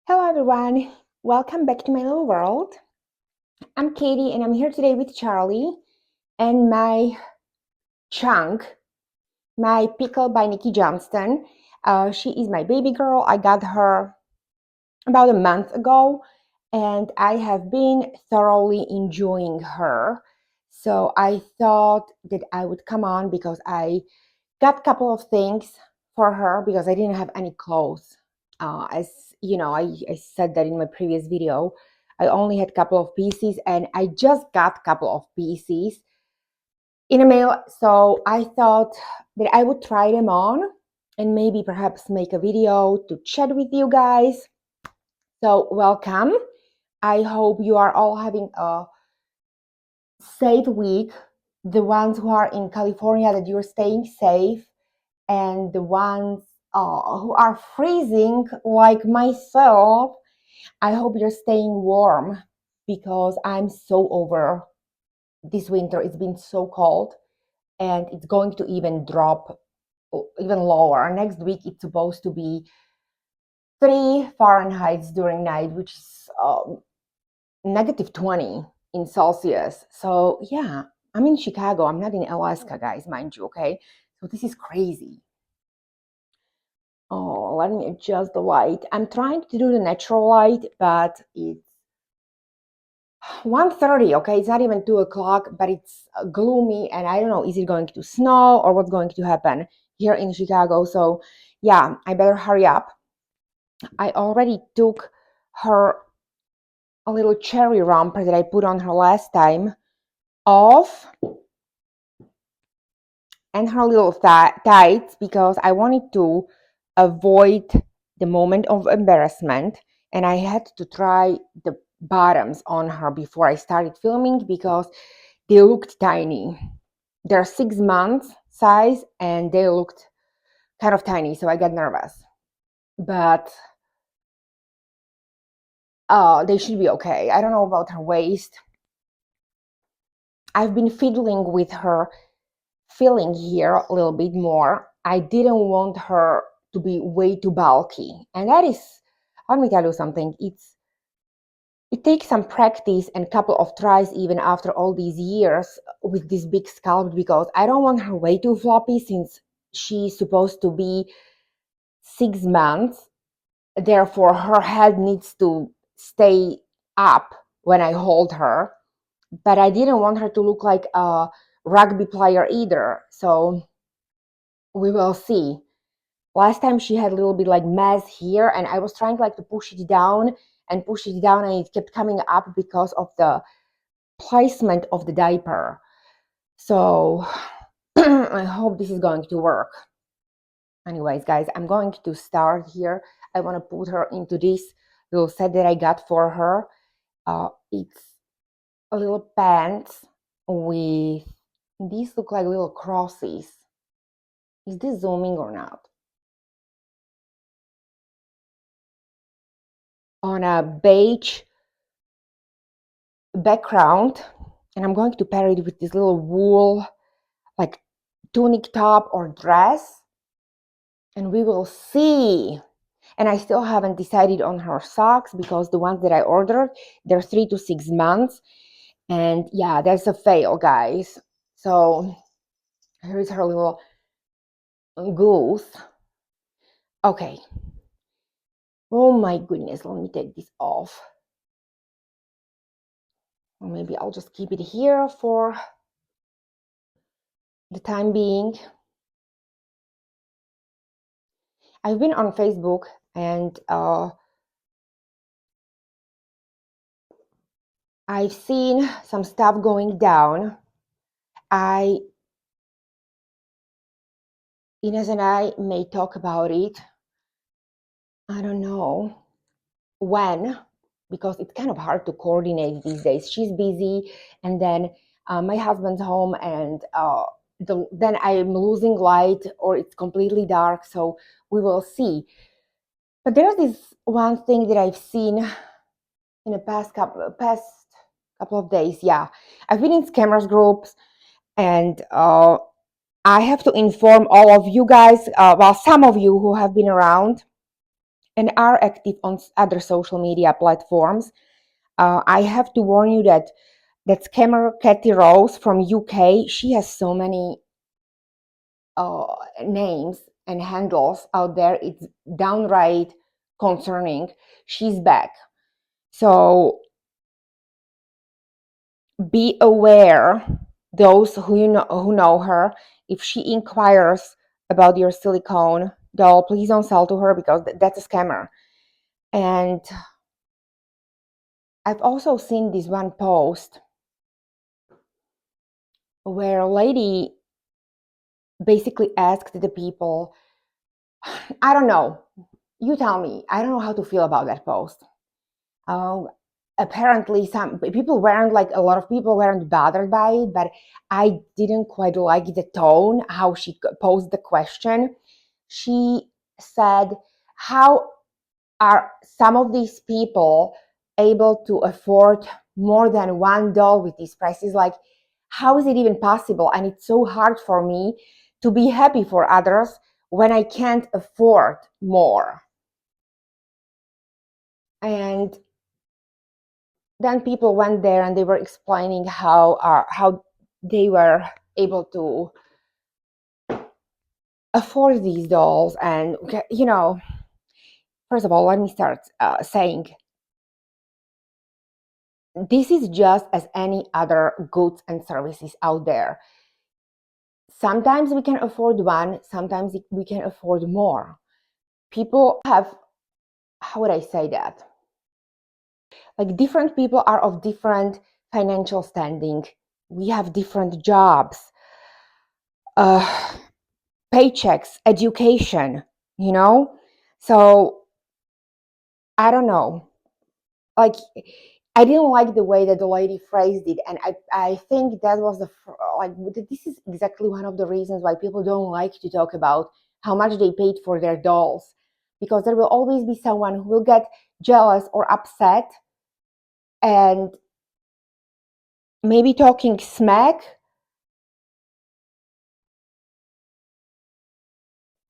Hello everyone, welcome back to my little world. I'm Katie and I'm here today with Charlie and my chunk, my pickle by Nikki Johnston. She is my baby girl. I got her about a month ago and I have been thoroughly enjoying her. So I thought that I would come on because I got a couple of things for her because I didn't have any clothes. As you know, I said that in my previous video. I only had a couple of pieces and I just got a couple of pieces in a mail. So I thought that I would try them on and maybe perhaps make a video to chat with you guys. So welcome. I hope you are all having a safe week. The ones who are in California, that you're staying safe, and the ones who are freezing like myself, I hope you're staying warm because I'm so over this winter. It's been so cold and it's going to even drop even lower. Next week it's supposed to be 3 Fahrenheit during night, which is -20 in Celsius. So yeah, I'm in Chicago. I'm not in Alaska, guys, mind you, okay? So this is crazy. Oh, let me adjust the light. I'm trying to do the natural light, but it's 1:30, okay? It's not even 2 o'clock, but it's gloomy, and I don't know, is it going to snow or what's going to happen here in Chicago? So yeah, I better hurry up. I already took her a little cherry romper that I put on her last time off, and her little tights, because I wanted to avoid the moment of embarrassment, and I had to try the bottoms on her before I started filming because they looked tiny. They're 6 months size and they looked kind of tiny, so I got nervous. But they should be okay. I don't know about her waist. I've been fiddling with her filling here a little bit more. I didn't want her to be way too bulky, and that is, let me tell you something, it takes some practice and a couple of tries even after all these years with this big scalp, because I don't want her way too floppy since she's supposed to be 6 months. Therefore, her head needs to stay up when I hold her. But I didn't want her to look like a rugby player either. So we will see. Last time she had a little bit like mess here, and I was trying like to push it down and push it down, and it kept coming up because of the placement of the diaper. So I hope this is going to work. Anyways, guys, I'm going to start here. I want to put her into this little set that I got for her. It's a little pants with, these look like little crosses. Is this zooming or not? On a beige background, and I'm going to pair it with this little wool like tunic top or dress, and we will see. And I still haven't decided on her socks because the ones that I ordered, they're 3 to 6 months, and yeah, that's a fail, guys. So here's her little goose. Okay, oh my goodness, let me take this off, or maybe I'll just keep it here for the time being. I've been on Facebook and I've seen some stuff going down. Ines and I may talk about it. I don't know when, because it's kind of hard to coordinate these days. She's busy, and then my husband's home, and then I'm losing light or it's completely dark. So we will see. But there's this one thing that I've seen in the past couple of days. Yeah, I've been in scammers groups, and I have to inform all of you guys, well, some of you who have been around and are active on other social media platforms. I have to warn you that scammer Kathy Rose from UK, she has so many names and handles out there. It's downright concerning. She's back. So be aware, those who know her. If she inquires about your silicone doll, please don't sell to her, because that's a scammer. And I've also seen this one post where a lady basically asked the people, I don't know, you tell me, I don't know how to feel about that post. Apparently some people weren't, like, a lot of people weren't bothered by it, but I didn't quite like the tone, how she posed the question. She said, how are some of these people able to afford more than one doll with these prices? Like, how is it even possible? And it's so hard for me to be happy for others when I can't afford more. And then people went there and they were explaining how they were able to afford these dolls. And first of all, let me start saying, this is just as any other goods and services out there. Sometimes we can afford one, sometimes we can afford more. People have, how would I say that? Like, different people are of different financial standing. We have different jobs, paychecks, education, So I don't know. Like, I didn't like the way that the lady phrased it, and I think that was this is exactly one of the reasons why people don't like to talk about how much they paid for their dolls, because there will always be someone who will get jealous or upset and maybe talking smack,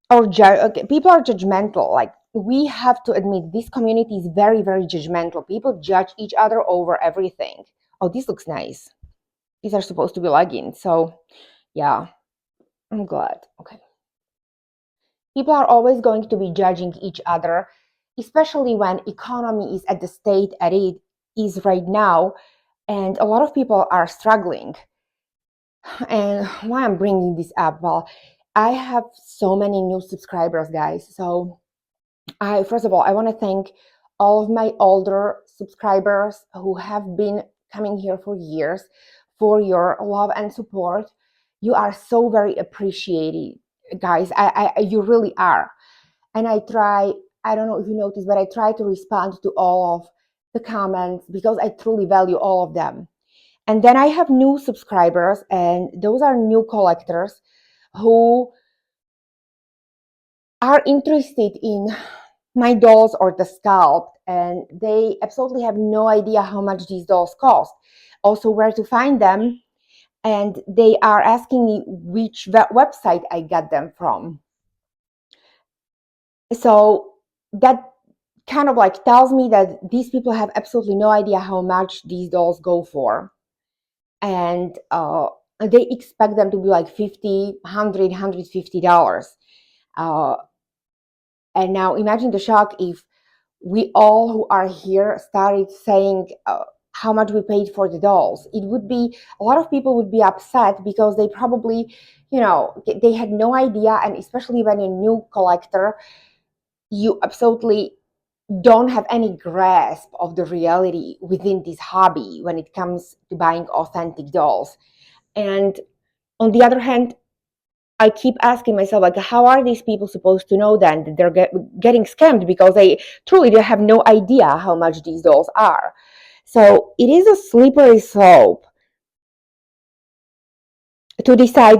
or people are judgmental. Like, we have to admit, this community is very, very judgmental. People judge each other over everything. Oh, this looks nice. These are supposed to be leggings. So yeah, I'm glad. Okay. People are always going to be judging each other, especially when economy is at the state that it is right now, and a lot of people are struggling. And why I'm bringing this up? Well, I have so many new subscribers, guys. So first of all, I want to thank all of my older subscribers who have been coming here for years, for your love and support. You are so very appreciated, guys. You really are. And I don't know if you noticed, but I try to respond to all of the comments, because I truly value all of them. And then I have new subscribers, and those are new collectors who are interested in my dolls or the sculpt, and they absolutely have no idea how much these dolls cost, also where to find them, and they are asking me which website I got them from. So that kind of like tells me that these people have absolutely no idea how much these dolls go for, and they expect them to be like $50, $100, $150. And now imagine the shock if we all who are here started saying how much we paid for the dolls. It would be, a lot of people would be upset, because they probably, they had no idea. And especially when you're a new collector, you absolutely don't have any grasp of the reality within this hobby when it comes to buying authentic dolls. And on the other hand, I keep asking myself, like, how are these people supposed to know then that they're getting scammed, because they truly have no idea how much these dolls are. So it is a slippery slope to decide,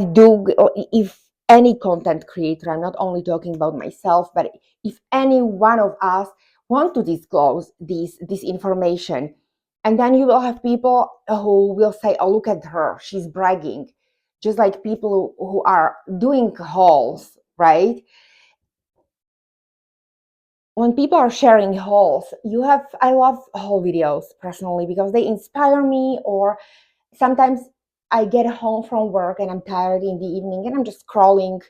if any content creator, I'm not only talking about myself, but if any one of us want to disclose this information, and then you will have people who will say, oh, look at her, she's bragging, just like people who are doing hauls, right? when people are sharing hauls, I love haul videos personally because they inspire me, or sometimes I get home from work and I'm tired in the evening and I'm just scrolling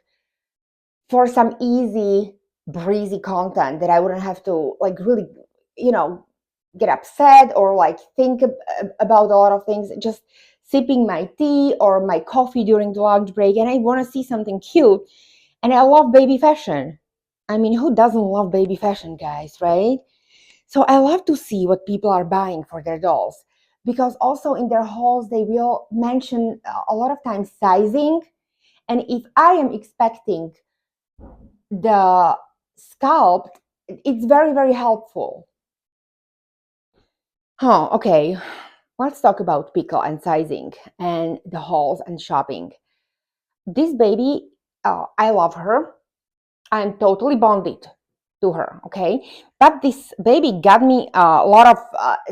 for some easy, breezy content that I wouldn't have to like really, you know, get upset or like think about a lot of things. Just sipping my tea or my coffee during the lunch break, and I want to see something cute. And I love baby fashion. I mean, who doesn't love baby fashion, guys, right? So I love to see what people are buying for their dolls, because also in their hauls they will mention a lot of times sizing. And if I am expecting the sculpt, it's very, very helpful. Oh, okay. Let's talk about pickle and sizing and the hauls and shopping. This baby, I love her. I'm totally bonded to her, okay? But this baby got me a lot of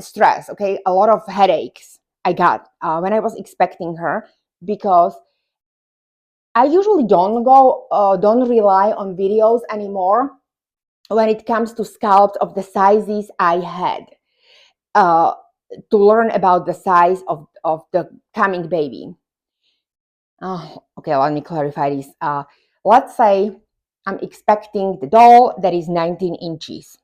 stress, okay? A lot of headaches I got when I was expecting her, because I usually don't rely on videos anymore when it comes to sculpt of the sizes I had, uh, to learn about the size of the coming baby. Okay, let me clarify this. Let's say I'm expecting the doll that is 19 inches.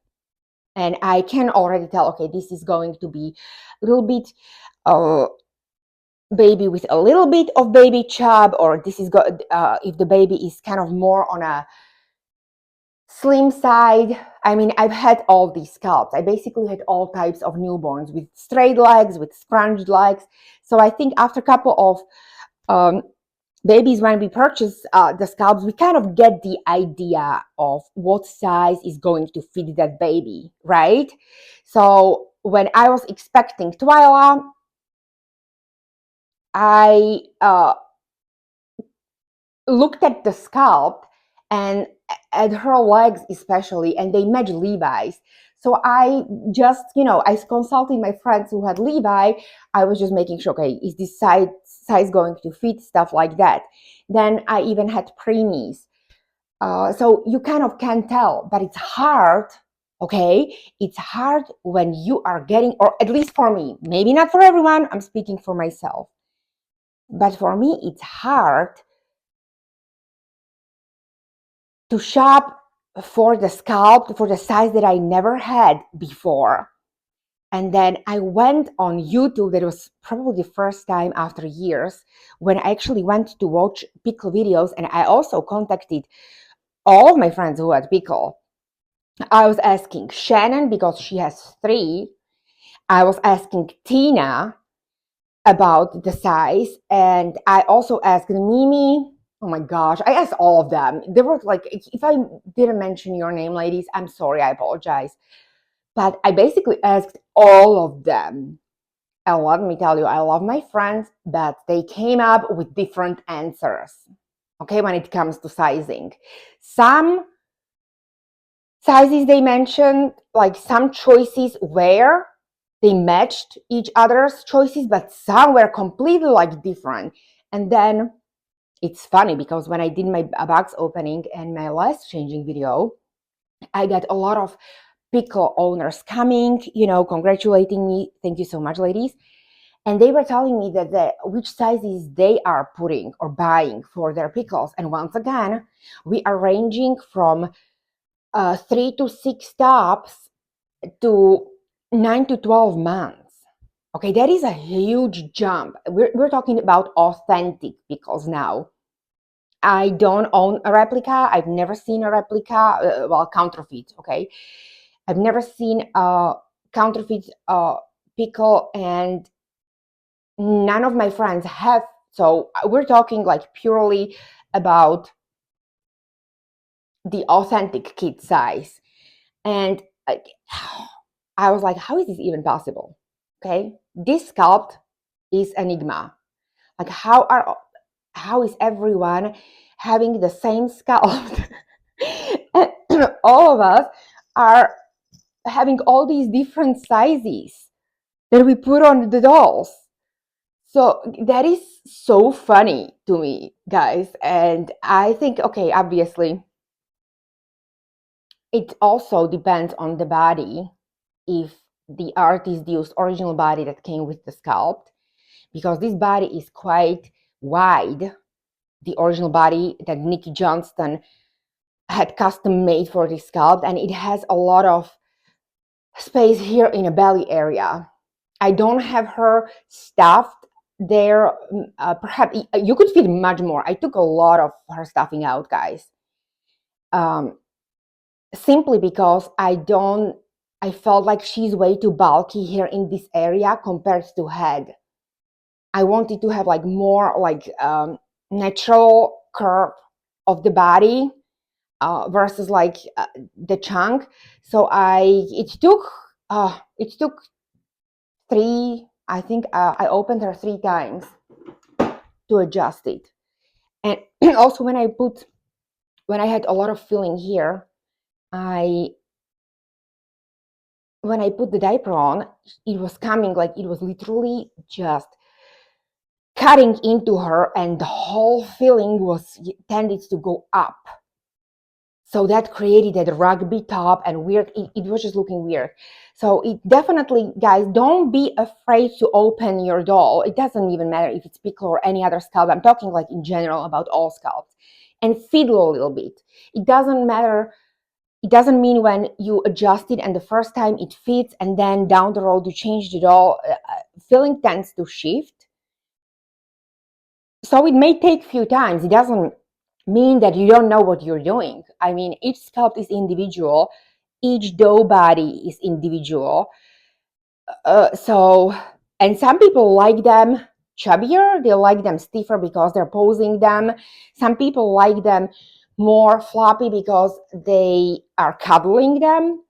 And I can already tell, okay, this is going to be a little bit uh, baby with a little bit of baby chub, or this is if the baby is kind of more on a slim side. I mean, I've had all these sculpts. I basically had all types of newborns with straight legs, with scrunched legs. So I think after a couple of babies, when we purchase the sculpts, we kind of get the idea of what size is going to fit that baby, right? So when I was expecting Twyla, I looked at the sculpt and at her legs especially, and they match Levi's. So I just, I consulted my friends who had Levi. I was just making sure, okay, is this size going to fit, stuff like that. Then I even had preemies. So you kind of can tell, but it's hard, okay? It's hard when you are getting, or at least for me, maybe not for everyone, I'm speaking for myself. But for me, it's hard to shop for the sculpt, for the size that I never had before. And then I went on YouTube. That was probably the first time after years when I actually went to watch pickle videos. And I also contacted all of my friends who had pickle. I was asking Shannon, because she has 3. I was asking Tina about the size. And I also asked Mimi. Oh my gosh, I asked all of them. There were like, if I didn't mention your name, ladies, I'm sorry, I apologize. But I basically asked all of them. And let me tell you, I love my friends, but they came up with different answers, okay, when it comes to sizing. Some sizes they mentioned, like some choices where they matched each other's choices, but some were completely like different. And then it's funny because when I did my box opening and my last changing video, I got a lot of pickle owners coming, congratulating me. Thank you so much, ladies. And they were telling me that which sizes they are putting or buying for their pickles. And once again, we are ranging from 3 to 6 stops to 9 to 12 months. Okay, that is a huge jump. We're talking about authentic pickles now. I don't own a replica. I've never seen a replica, counterfeit, okay? I've never seen a counterfeit pickle, and none of my friends have. So we're talking like purely about the authentic kid size. And I was like, how is this even possible? Okay, this sculpt is enigma. Like, how is everyone having the same sculpt? And all of us are having all these different sizes that we put on the dolls. So that is so funny to me, guys. And I think, okay, obviously, it also depends on the body, if the artist used original body that came with the sculpt, because this body is quite wide, the original body that Nikki Johnston had custom made for this sculpt, and it has a lot of space here in a belly area. I don't have her stuffed there. Perhaps you could fit much more. I took a lot of her stuffing out, guys, simply because I felt like she's way too bulky here in this area compared to head. I wanted to have like more like natural curve of the body versus like the chunk. So it took three. I think I opened her 3 times to adjust it. And also when I had a lot of filling here, when I put the diaper on, it was coming like it was literally just cutting into her, and the whole filling was tended to go up. So that created that rugby top and weird, it was just looking weird. So it definitely, guys, don't be afraid to open your doll. It doesn't even matter if it's pickle or any other sculpt. I'm talking like in general about all sculpts. And fiddle a little bit. It doesn't matter. It doesn't mean when you adjust it and the first time it fits and then down the road you change the doll, filling tends to shift. So it may take a few times. It doesn't mean that you don't know what you're doing. I mean, each sculpt is individual. Each dough body is individual. And some people like them chubbier. They like them stiffer because they're posing them. Some people like them more floppy because they are cuddling them.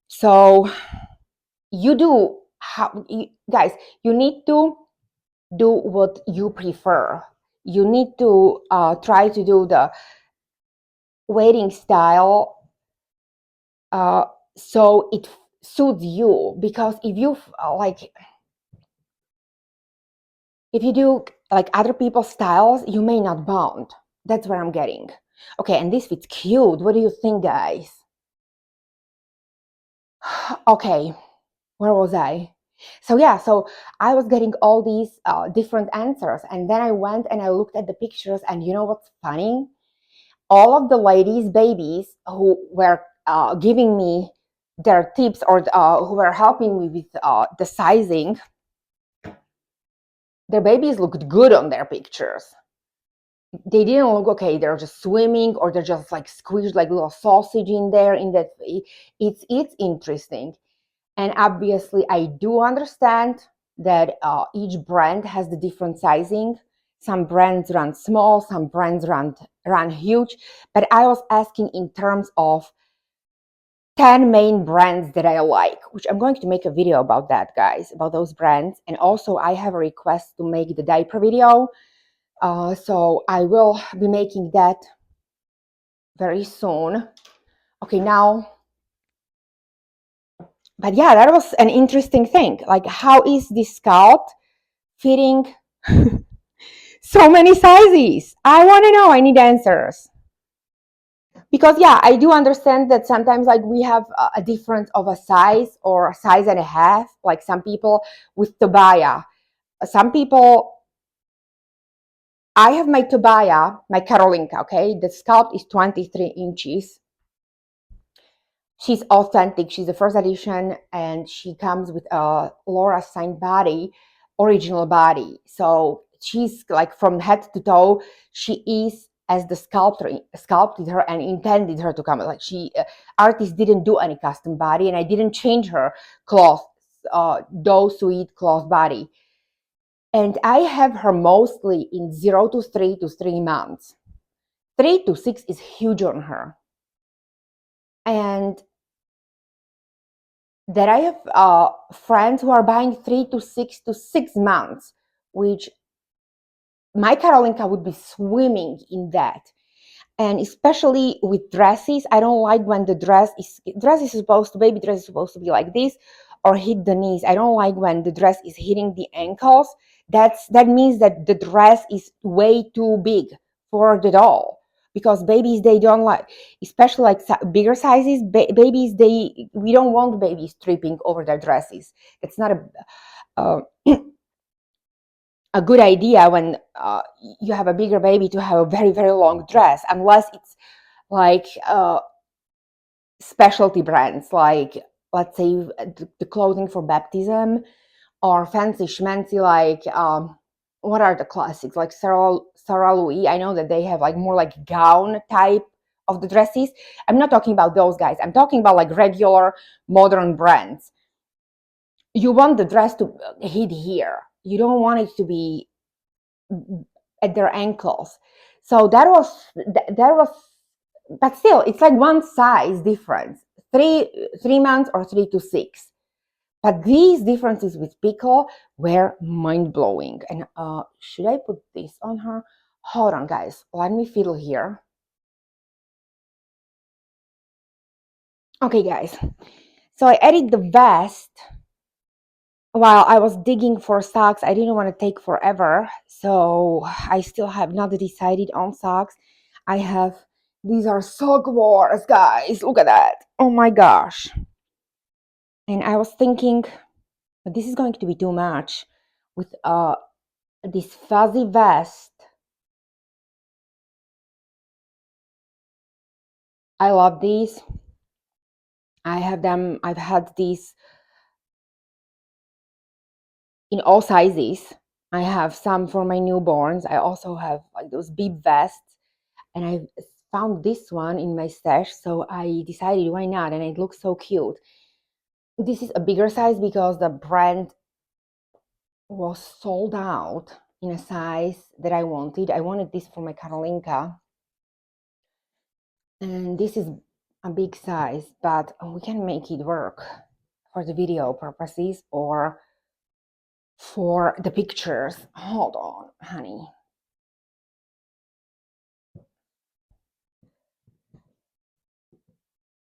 So you do, guys, you need to do what you prefer. You need to try to do the waiting style so it suits you, because if you if you do like other people's styles, you may not bond. That's what I'm getting. Okay, and this fits cute. What do you think, guys? Okay, where was I? So yeah, so I was getting all these different answers, and then I went and I looked at the pictures, and you know what's funny? All of the ladies' babies who were giving me their tips, or who were helping me with the sizing, their babies looked good on their pictures. They didn't look okay. They're just swimming, or they're just like squished like little sausage in there. In that, it's interesting. And obviously, I do understand that each brand has the different sizing. Some brands run small, some brands run huge. But I was asking in terms of 10 main brands that I like, which I'm going to make a video about that, guys, about those brands. And also, I have a request to make the diaper video. So I will be making that very soon. Okay, now, but yeah, that was an interesting thing. Like, how is this sculpt fitting so many sizes? I want to know. I need answers. Because yeah, I do understand that sometimes like we have a difference of a size or a size and a half. Like some people with Tobiah. Some people, I have my Tobiah, my Karolinka, okay? The sculpt is 23 inches. She's authentic. She's the first edition, and she comes with a Laura signed body, original body. So she's like from head to toe, she is as the sculptor sculpted her and intended her to come. Like artist didn't do any custom body, and I didn't change her cloth, dough sweet cloth body. And I have her mostly in 0 to 3 to 3 months. 3 to 6 is huge on her. And that I have friends who are buying 3 to 6 months, which my Karolinka would be swimming in that. And especially with dresses, I don't like when the baby dress is supposed to be like this or hit the knees. I don't like when the dress is hitting the ankles. That means that the dress is way too big for the doll. because babies, they don't like, especially like bigger sizes, babies, we don't want babies tripping over their dresses. It's not uh, a good idea when you have a bigger baby to have a very, very long dress, unless it's like specialty brands, like, let's say, the clothing for baptism, or fancy schmancy, like, what are the classics, like Sarah Louis. I know that they have like more like gown type of the dresses. I'm not talking about those guys. I'm talking about like regular modern brands. You want the dress to hit here. You don't want it to be at their ankles. So that was, but still, it's like one size difference, 3 months or 3 to 6. But these differences with Pickle were mind-blowing. And should I put this on her? Hold on, guys. Let me fiddle here. Okay, guys. So I added the vest while I was digging for socks. I didn't want to take forever, so I still have not decided on socks. I have, these are sock wars, guys. Look at that. Oh my gosh. And I was thinking, but this is going to be too much with this fuzzy vest. I love these. I have them. I've had these in all sizes. I have some for my newborns. I also have like those bib vests, and I found this one in my stash, so I decided why not, and it looks so cute. This is a bigger size because the brand was sold out in a size that I wanted. I wanted this for my Karolinka, and this is a big size, but we can make it work for the video purposes or for the pictures. Hold on, honey.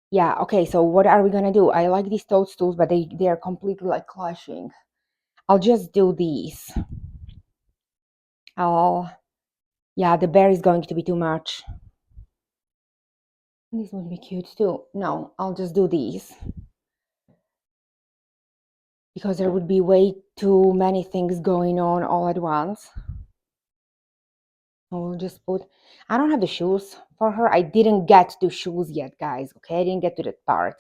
Yeah, okay, so what are we gonna do? I like these toadstools, but they are completely like clashing. I'll just do these. Yeah, the bear is going to be too much. This would be cute too. No, I'll just do these, because there would be way too many things going on all at once. I'll just put, I don't have the shoes for her. I didn't get to shoes yet, guys. Okay, I didn't get to that part.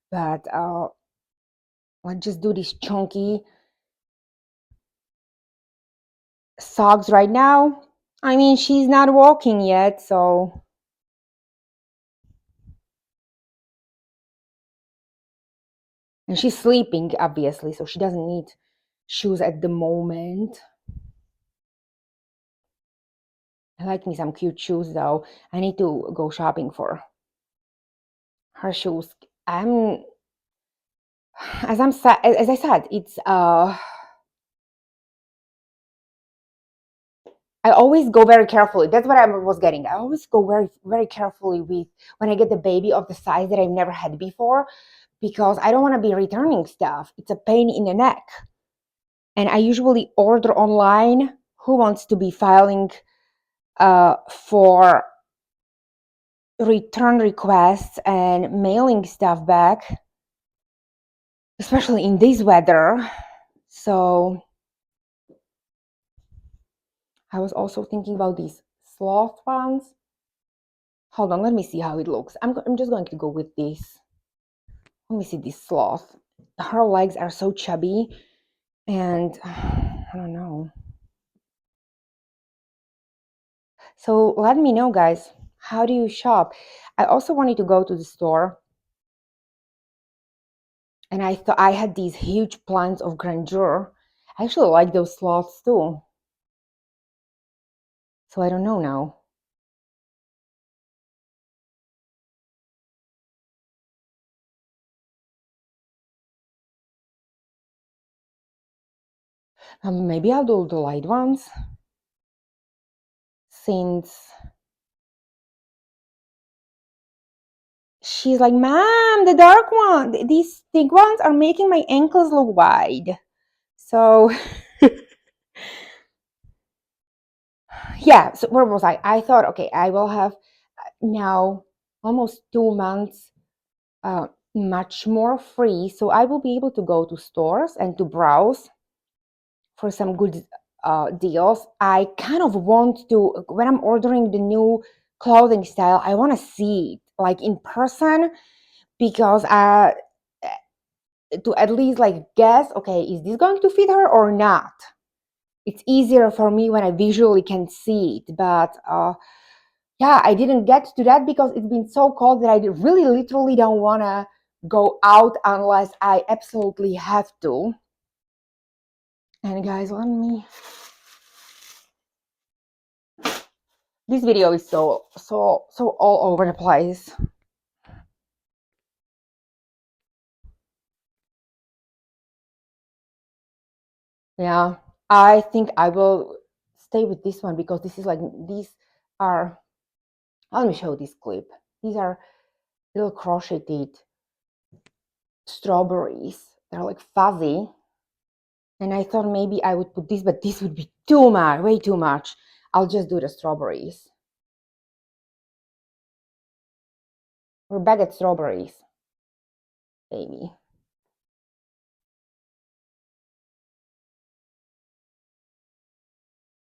But let's just do these chunky socks right now. I mean, she's not walking yet, so. And she's sleeping, obviously, so she doesn't need shoes at the moment. I like me some cute shoes, though. I need to go shopping for her shoes. As I said, it's I always go very carefully. That's what I was getting. I always go very, very carefully with when I get the baby of the size that I've never had before, because I don't want to be returning stuff. It's a pain in the neck. And I usually order online. Who wants to be filing for return requests and mailing stuff back, especially in this weather? So I was also thinking about these sloth ones. Hold on, let me see how it looks. I'm just going to go with this. Let me see this sloth. Her legs are so chubby, and I don't know. So let me know, guys. How do you shop? I also wanted to go to the store, and I thought I had these huge plants of grandeur. I actually like those sloths too. So I don't know now. Maybe I'll do the light ones, since she's like, Mom, the dark one, these thick ones are making my ankles look wide. So yeah, so where was I? I thought, okay, I will have now almost 2 months, much more free. So I will be able to go to stores and to browse for some good deals. I kind of want to, when I'm ordering the new clothing style, I want to see it like in person, because to at least like guess, okay, is this going to fit her or not? It's easier for me when I visually can see it. But yeah, I didn't get to that because it's been so cold that I really literally don't want to go out unless I absolutely have to. And guys, let me, this video is so all over the place. Yeah, I think I will stay with this one because this is like, these are, let me show this clip. These are little crocheted strawberries. They're like fuzzy. And I thought maybe I would put this, but this would be too much, way too much. I'll just do the strawberries. We're back at strawberries, baby.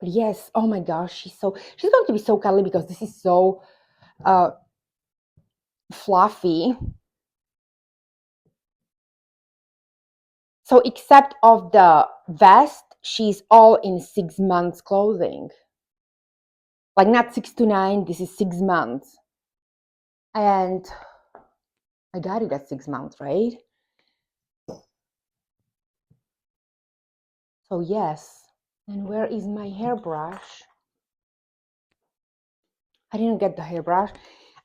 But yes, oh my gosh, she's going to be so cuddly because this is so fluffy. So except of the vest, she's all in 6 months clothing. Like not 6 to 9, this is 6 months. And I got it at 6 months, right? So yes. And where is my hairbrush? I didn't get the hairbrush.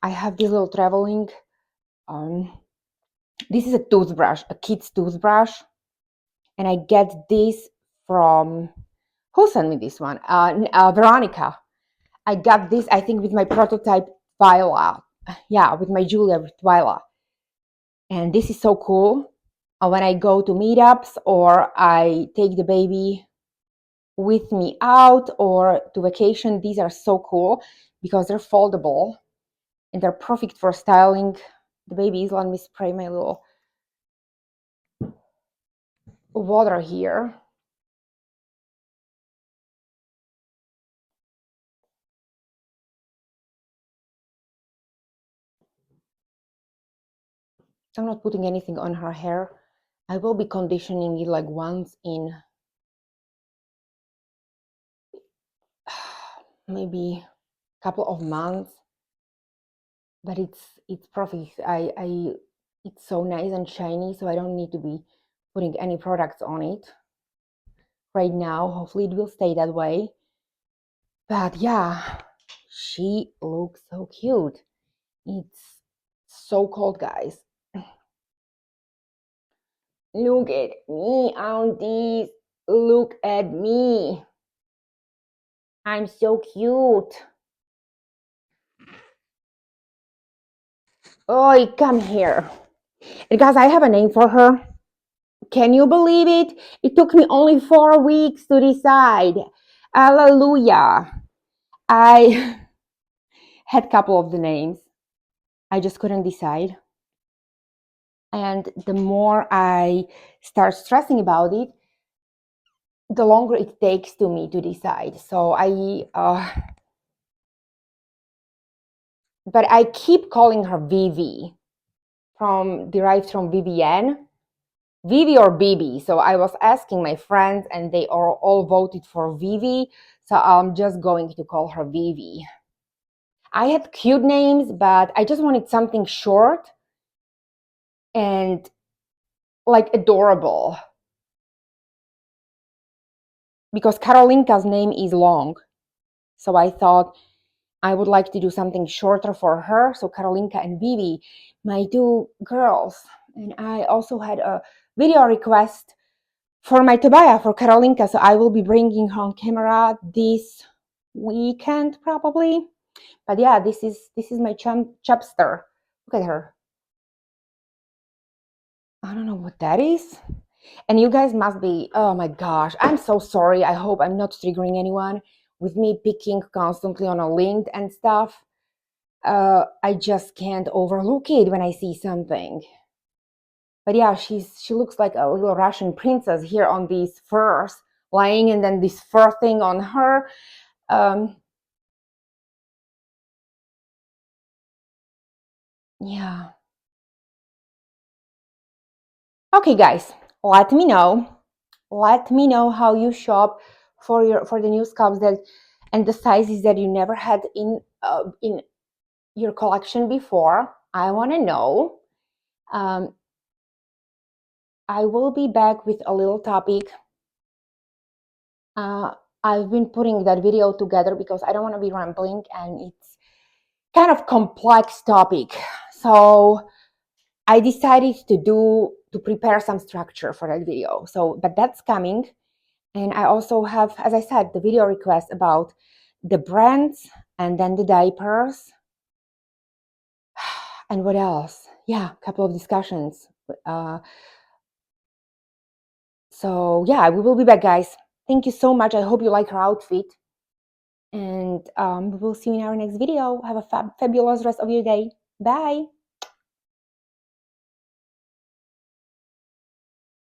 I have this little traveling, this is a toothbrush, a kid's toothbrush. And I get this from, who sent me this one? Veronica. I got this, I think, with my prototype Twyla. Yeah, with my Julia with Twyla. And this is so cool. When I go to meetups or I take the baby with me out or to vacation, these are so cool because they're foldable and they're perfect for styling the babies. Let me spray my little water here. I'm not putting anything on her hair. I will be conditioning it like once in maybe a couple of months, but it's perfect. It's so nice and shiny, so I don't need to be putting any products on it right now. Hopefully it will stay that way. But yeah, she looks so cute. It's so cold, guys. Look at me, aunties. Look at me. I'm so cute. Oh, come here. And guys, I have a name for her. Can you believe it? It took me only 4 weeks to decide. Hallelujah. I had a couple of the names. I just couldn't decide. And the more I start stressing about it, the longer it takes to me to decide. So but I keep calling her Vivi, derived from Vivienne. Vivi or Bibi. So I was asking my friends and they all voted for Vivi. So I'm just going to call her Vivi. I had cute names, but I just wanted something short and like adorable. Because Karolinka's name is long. So I thought I would like to do something shorter for her. So Karolinka and Vivi, my two girls. And I also had a video request for my Tobiah, for Karolinka. So I will be bringing her on camera this weekend probably. But yeah, this is my chubster. Look at her. I don't know what that is. And you guys must be, oh my gosh, I'm so sorry. I hope I'm not triggering anyone with me picking constantly on a link and stuff. I just can't overlook it when I see something. But yeah, she looks like a little Russian princess here on these furs lying, and then this fur thing on her. Yeah. Okay, guys, let me know. Let me know how you shop for the new sculpts that and the sizes that you never had in your collection before. I want to know. Um, I will be back with a little topic. I've been putting that video together because I don't want to be rambling, and it's kind of complex topic. So I decided to prepare some structure for that video. So, but that's coming. And I also have, as I said, the video request about the brands and then the diapers. And what else? Yeah, a couple of discussions. So yeah, we will be back, guys. Thank you so much. I hope you like her outfit. And we will see you in our next video. Have a fabulous rest of your day. Bye.